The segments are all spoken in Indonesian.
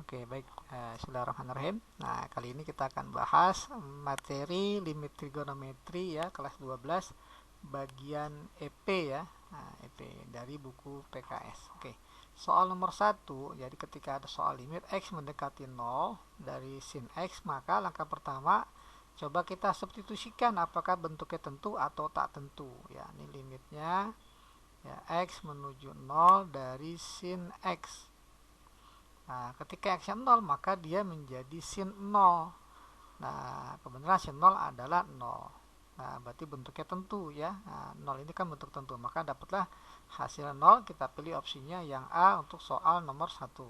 Oke, baik. Bismillahirrahmanirrahim. Nah, kali ini kita akan bahas materi limit trigonometri ya, kelas 12 bagian EP ya. Nah, EP dari buku PKS. Oke. Soal nomor 1, jadi ketika ada soal limit X mendekati 0 dari sin X, maka langkah pertama coba kita substitusikan apakah bentuknya tentu atau tak tentu ya. Ini limitnya ya, X menuju 0 dari sin X. Nah, ketika X-nya 0 maka dia menjadi sin 0. Nah, kebenaran sin 0 adalah 0. Nah, berarti bentuknya tentu ya. Nah, 0 ini kan bentuk tentu, maka dapatlah hasil 0. Kita pilih opsinya yang A untuk soal nomor 1.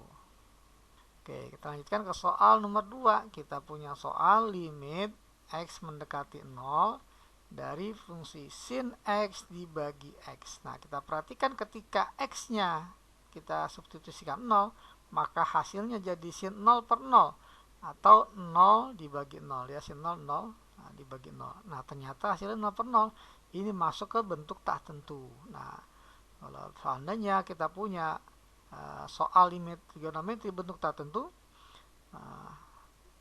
Oke, kita lanjutkan ke soal nomor 2. Kita punya soal limit X mendekati 0 dari fungsi sin X dibagi X. Nah, kita perhatikan ketika X-nya kita substitusikan 0, maka hasilnya jadi sin 0 per 0 atau 0 dibagi 0 ya, sin 0 0 dibagi 0. Nah, ternyata hasilnya 0 per 0 ini masuk ke bentuk tak tentu. Nah, kalau seandainya kita punya soal limit trigonometri bentuk tak tentu,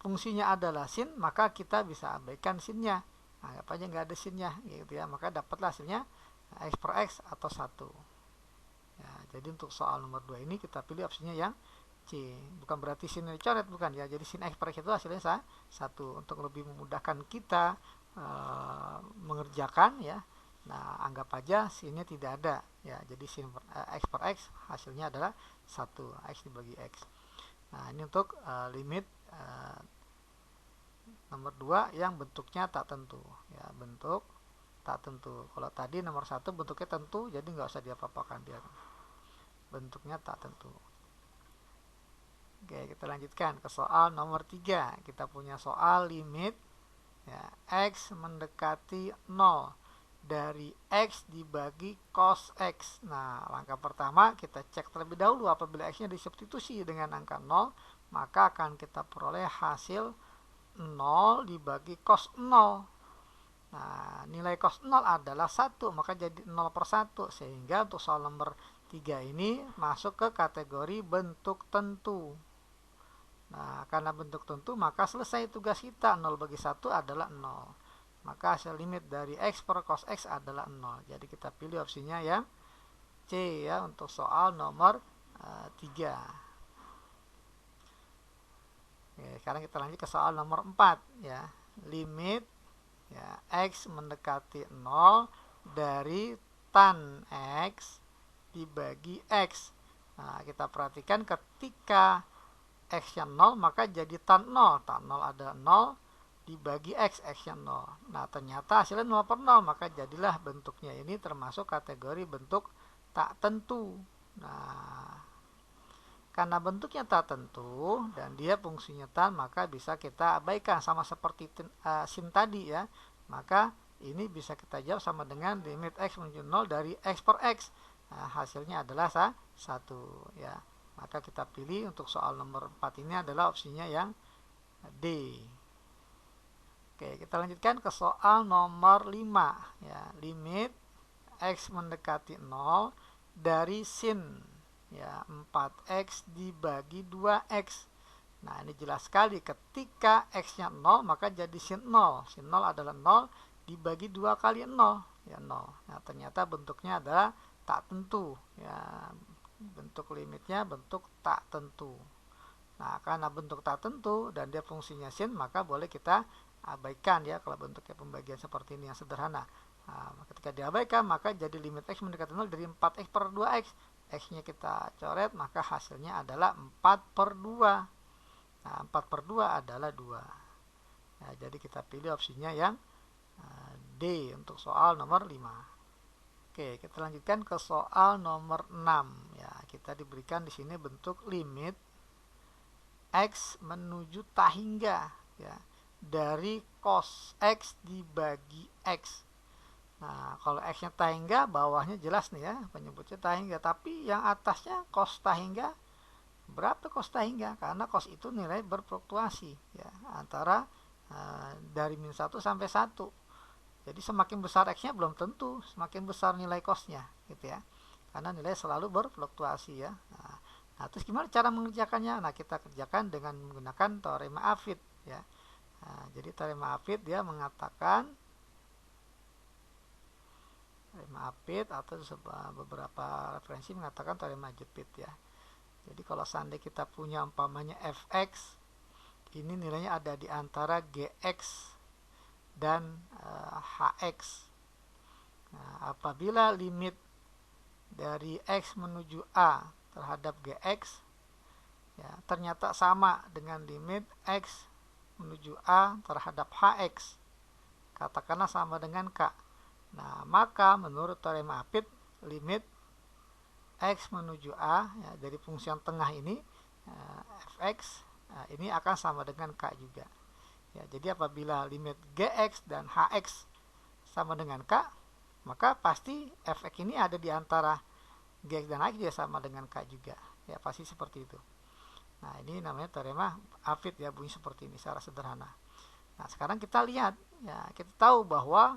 fungsinya adalah sin, maka kita bisa abaikan sinnya. Anggap aja nggak ada sinnya gitu ya, maka dapatlah hasilnya X per X atau 1 ya. Jadi untuk soal nomor 2 ini kita pilih opsinya yang C. Bukan berarti sinnya dicoret, bukan ya. Jadi sin X per X itu hasilnya 1 untuk lebih memudahkan kita mengerjakan ya. Nah, anggap aja sinnya tidak ada ya. Jadi sin X per X hasilnya adalah 1, X dibagi X. Nah, ini untuk limit nomor 2 yang bentuknya tak tentu ya, bentuk tak tentu. Kalau tadi nomor 1 bentuknya tentu, jadi nggak usah diapa-apakan, dia bentuknya tak tentu. Oke, kita lanjutkan ke soal nomor 3. Kita punya soal limit ya, X mendekati 0 dari X dibagi cos X. Nah, langkah pertama kita cek terlebih dahulu apabila X-nya disubstitusi dengan angka 0, maka akan kita peroleh hasil 0 dibagi cos 0. Nah, nilai cos 0 adalah 1, maka jadi 0 per 1. Sehingga untuk soal nomor 3 ini masuk ke kategori bentuk tentu. Nah, karena bentuk tentu, maka selesai tugas kita. 0 bagi 1 adalah 0. Maka hasil limit dari X per cos X adalah 0. Jadi kita pilih opsinya yang C ya untuk soal nomor 3. Oke, sekarang kita lanjut ke soal nomor 4 ya. Limit ya, X mendekati 0 dari tan X dibagi X. Nah, kita perhatikan ketika X-nya 0 maka jadi tan 0. Tan 0 ada 0 dibagi X, X-nya 0. Nah, ternyata hasilnya 0 per 0, maka jadilah bentuknya ini termasuk kategori bentuk tak tentu. Nah, karena bentuknya tak tentu dan dia fungsinya tan, maka bisa kita abaikan sama seperti sin tadi ya. Maka ini bisa kita jawab sama dengan limit X menuju 0 dari X per X. Nah, hasilnya adalah 1 ya. Maka kita pilih untuk soal nomor 4 ini adalah opsinya yang D. Oke, kita lanjutkan ke soal nomor 5 ya. Limit X mendekati 0 dari sin ya 4X dibagi 2X. Nah, ini jelas sekali ketika X-nya 0 maka jadi sin 0. Sin 0 adalah 0 dibagi 2 kali 0 ya 0. Nah, ternyata bentuknya adalah tak tentu ya. Bentuk limitnya bentuk tak tentu. Nah, karena bentuk tak tentu dan dia fungsinya sin, maka boleh kita abaikan ya kalau bentuknya pembagian seperti ini yang sederhana. Nah, ketika diabaikan maka jadi limit X mendekati 0 dari 4X per 2X. X-nya kita coret, maka hasilnya adalah 4 per 2. Nah, 4 per 2 adalah 2. Nah, jadi kita pilih opsinya yang D untuk soal nomor 5. Oke, kita lanjutkan ke soal nomor 6 ya. Kita diberikan di sini bentuk limit X menuju tak hingga ya dari cos X dibagi X. Nah, kalau X-nya tak hingga, bawahnya jelas nih ya, penyebutnya tak hingga, tapi yang atasnya cos tak hingga. Berapa cos tak hingga? Karena cos itu nilai berfluktuasi ya, antara dari min 1 sampai 1. Jadi semakin besar X-nya belum tentu semakin besar nilai cos-nya gitu ya. Karena nilai selalu berfluktuasi ya. Nah, Nah, terus gimana cara mengerjakannya? Nah, kita kerjakan dengan menggunakan teorema Hafid ya. Nah, jadi teorema Hafid dia mengatakan, teorema Hafid atau beberapa referensi mengatakan teorema jepit ya. Jadi kalau seandainya kita punya umpamanya fx, ini nilainya ada di antara gx dan hx. Nah, apabila limit dari x menuju a terhadap gx ya, ternyata sama dengan limit x menuju a terhadap hx, katakanlah sama dengan k. Nah, maka menurut teorema Hafid, limit x menuju a ya, dari fungsi yang tengah ini fx ini akan sama dengan k juga ya. Jadi apabila limit gx dan hx sama dengan k, maka pasti fx ini ada di antara gx dan hx dia sama dengan k juga ya, pasti seperti itu. Nah, ini namanya teorema Hafid ya, bunyi seperti ini secara sederhana. Nah, sekarang kita lihat ya, kita tahu bahwa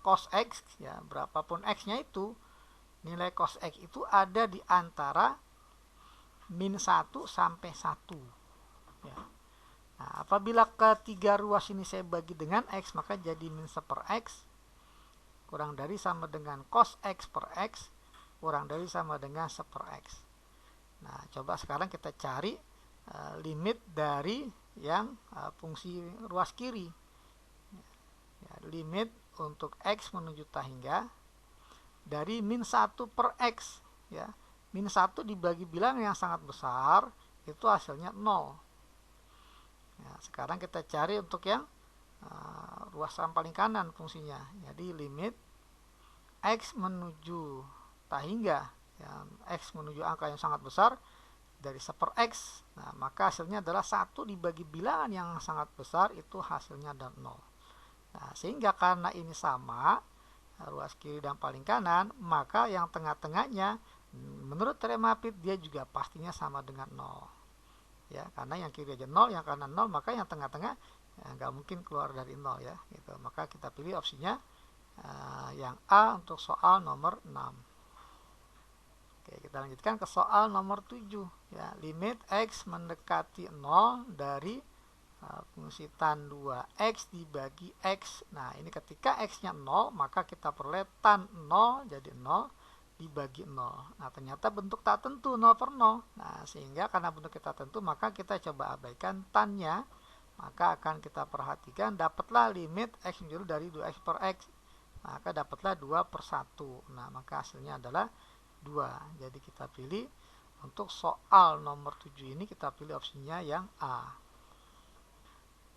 cos x ya, berapapun x-nya itu, nilai cos x itu ada di antara min 1 sampai 1 ya. Nah, apabila ketiga ruas ini saya bagi dengan x, maka jadi min 1 per x kurang dari sama dengan cos x per x kurang dari sama dengan 1 per x. Nah, coba sekarang kita cari limit dari yang fungsi ruas kiri ya, limit untuk x menuju hingga dari min 1 per x ya. Min 1 dibagi bilangan yang sangat besar itu hasilnya 0 ya. Sekarang kita cari untuk yang ruas yang paling kanan fungsinya. Jadi limit x menuju hingga ya, x menuju angka yang sangat besar dari 1 per x. Nah, maka hasilnya adalah 1 dibagi bilangan yang sangat besar, itu hasilnya adalah 0. Nah, sehingga karena ini sama ruas kiri dan paling kanan, maka yang tengah-tengahnya menurut teorema Hafid dia juga pastinya sama dengan 0 ya, karena yang kiri aja 0, yang kanan 0, maka yang tengah-tengah ya, nggak mungkin keluar dari 0 ya gitu. Maka kita pilih opsinya yang A untuk soal nomor 6. Oke, kita lanjutkan ke soal nomor 7 ya. Limit x mendekati 0 dari fungsi tan 2x dibagi x. Nah, ini ketika x-nya 0, maka kita peroleh tan 0 jadi 0 dibagi 0. Nah, ternyata bentuk tak tentu 0 per 0. Nah, sehingga karena bentuk kita tentu, maka kita coba abaikan tan-nya. Maka akan kita perhatikan dapatlah limit x menjadi dari 2x per x. Maka dapatlah 2 per 1. Nah, maka hasilnya adalah 2. Jadi kita pilih untuk soal nomor 7 ini, kita pilih opsinya yang A.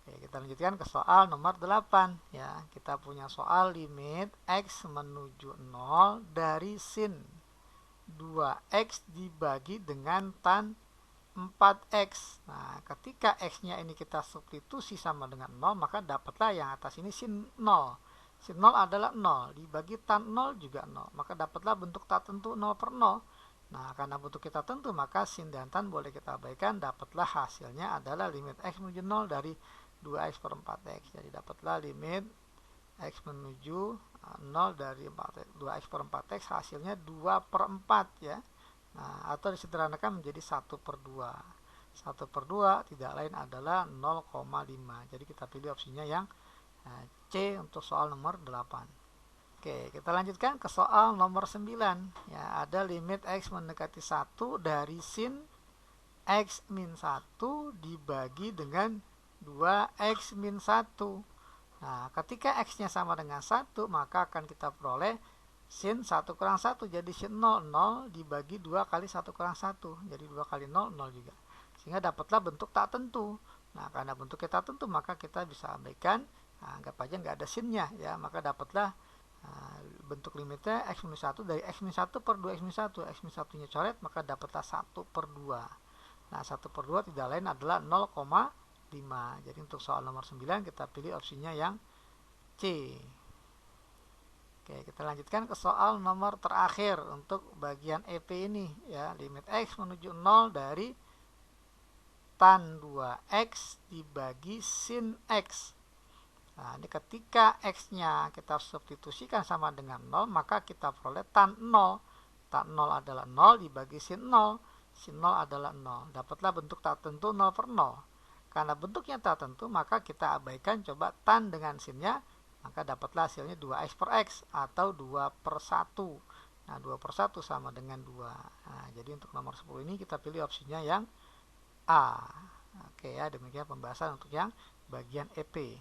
Oke, kita lanjutkan ke soal nomor 8 ya. Kita punya soal limit x menuju 0 dari sin 2x dibagi dengan tan 4x. Nah, ketika x-nya ini kita substitusi sama dengan 0, maka dapatlah yang atas ini sin 0. Sin 0 adalah 0, dibagi tan 0 juga 0. Maka dapatlah bentuk tak tentu 0 per 0. Nah, karena bentuk kita tentu, maka sin dan tan boleh kita abaikan. Dapatlah hasilnya adalah limit x menuju 0 dari 2x per 4x. Jadi dapatlah limit x menuju 0 dari 2x per 4x, hasilnya 2 per 4 ya. Nah, atau disederhanakan menjadi 1 per 2. 1 per 2 tidak lain adalah 0,5. Jadi kita pilih opsinya yang C untuk soal nomor 8. Oke, kita lanjutkan ke soal nomor 9 ya. Ada limit x mendekati 1 dari sin x min 1 dibagi dengan 2x min 1. Nah, ketika x-nya sama dengan 1, maka akan kita peroleh sin 1 kurang 1. Jadi sin 0, 0 dibagi 2 kali 1 kurang 1. Jadi 2 kali 0, 0 juga. Sehingga dapatlah bentuk tak tentu. Nah, karena bentuk kita tentu, maka kita bisa abaikan. Nah, anggap aja nggak ada sinnya ya. Maka dapatlah bentuk limitnya x minus 1 dari x minus 1 per 2x minus 1. X minus 1 nya coret, maka dapatlah 1 per 2. Nah, 1 per 2 tidak lain adalah 0,5. Jadi untuk soal nomor 9 kita pilih opsinya yang C. Oke, kita lanjutkan ke soal nomor terakhir untuk bagian EP ini ya. Limit x menuju 0 dari tan 2x dibagi sin x. Nah, ini ketika x-nya kita substitusikan sama dengan 0, maka kita peroleh tan 0. Tan 0 adalah 0 dibagi sin 0. sin 0 adalah 0. Dapatlah bentuk tak tentu 0 per 0. Karena bentuknya tak tentu, maka kita abaikan coba tan dengan sinnya, maka dapatlah hasilnya 2x per x atau 2 per 1. Nah, 2 per 1 sama dengan 2. Nah, jadi untuk nomor 10 ini kita pilih opsinya yang A. Oke ya, demikian pembahasan untuk yang bagian EP.